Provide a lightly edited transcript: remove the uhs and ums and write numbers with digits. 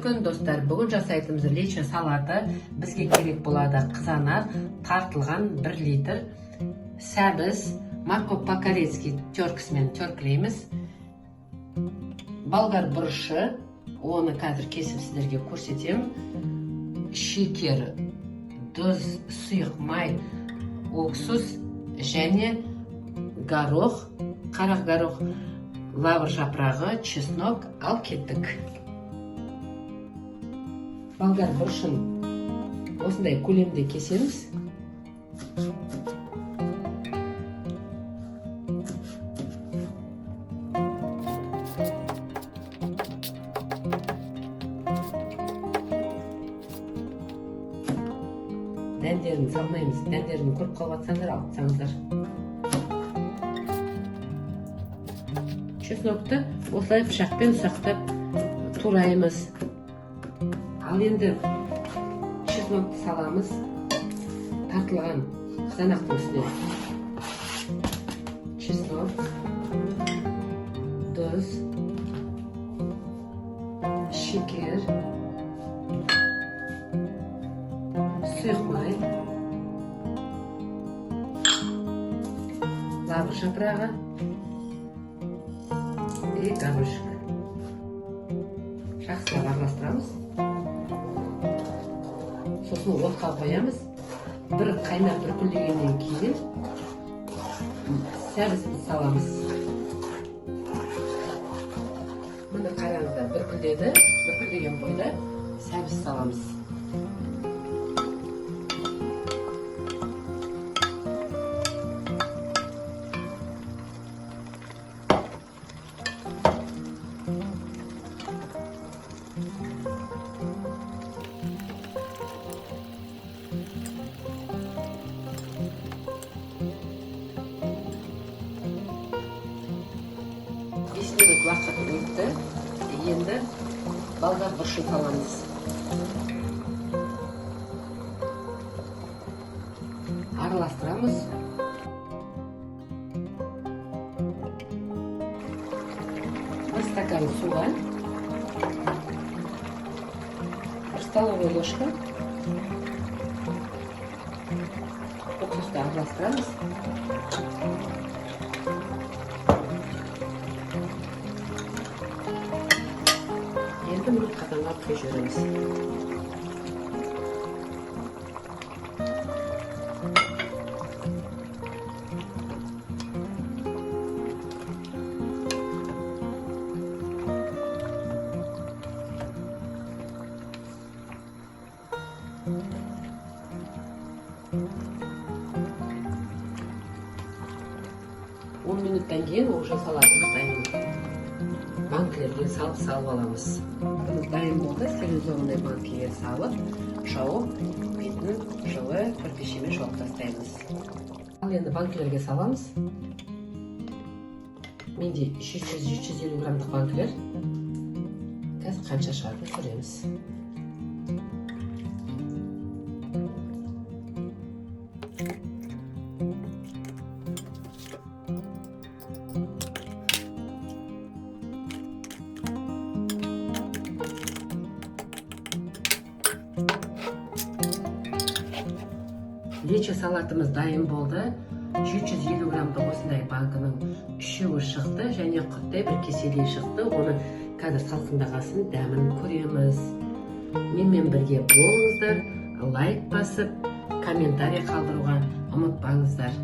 күн достар, бүгін жасайтымыз лечо салаты. Бізге керек болады қызанақ тартылған 1 литр, сәбіз морковь по-корейски теркісімен теркілейміз, болгар бұрышы, оны қазір кесіп сіздерге көрсетем, шекер, тұз, сұйық май, уксус және горох, қара горох, лавр жапырағы, чеснок, ал кеттік. Болгар бұрышын осындай көлемде кесеміз. Дәндерін салмаймыз. Дәндерін көріп қалып алып тастаңыздар. Чеснокты осылай пышақпен ұсақтап тураймыз. Ал енді чеснокты саламыз тартылған қызанақтың үстіне. Чеснок, тұз, шекер, сұйық май, лавр жапырағы и горошек. Жақсылап араластырамыз. Сосын отқа қоямыз. Бір қайнап бүркілдегеннен кейін сәбізді саламыз. Міне қараңыздар, бүркілдеген бойда сәбіз саламыз. Уақыт өтті. Енді болгар бұрышын саламыз. Араластырамыз. Bir стакан суға, 1 столовая ложка уксусты араластырамыз. Енді мұны қатанға пішіреміз. Он минуттан кейін уже салатымыз дайын. Банкілерге салып аламыз. Дайын болды, стерилизованный банкіге салып, жауып, бетін жылы кірпішемен жауып тастаймыз. Ал енді банкілерге саламыз. Менде 300-350 грамдық банкілер. Қазір қанша шығатын көреміз. Лечо салатымыз дайын болды. 350 грамдық осындай банкының 3-і шықты және құттай бір кеселей шықты. Оны қазір салқындағасын дәмін көреміз. Менімен бірге болыңыздар, лайк басып, комментарий қалдыруға ұмытпаңыздар.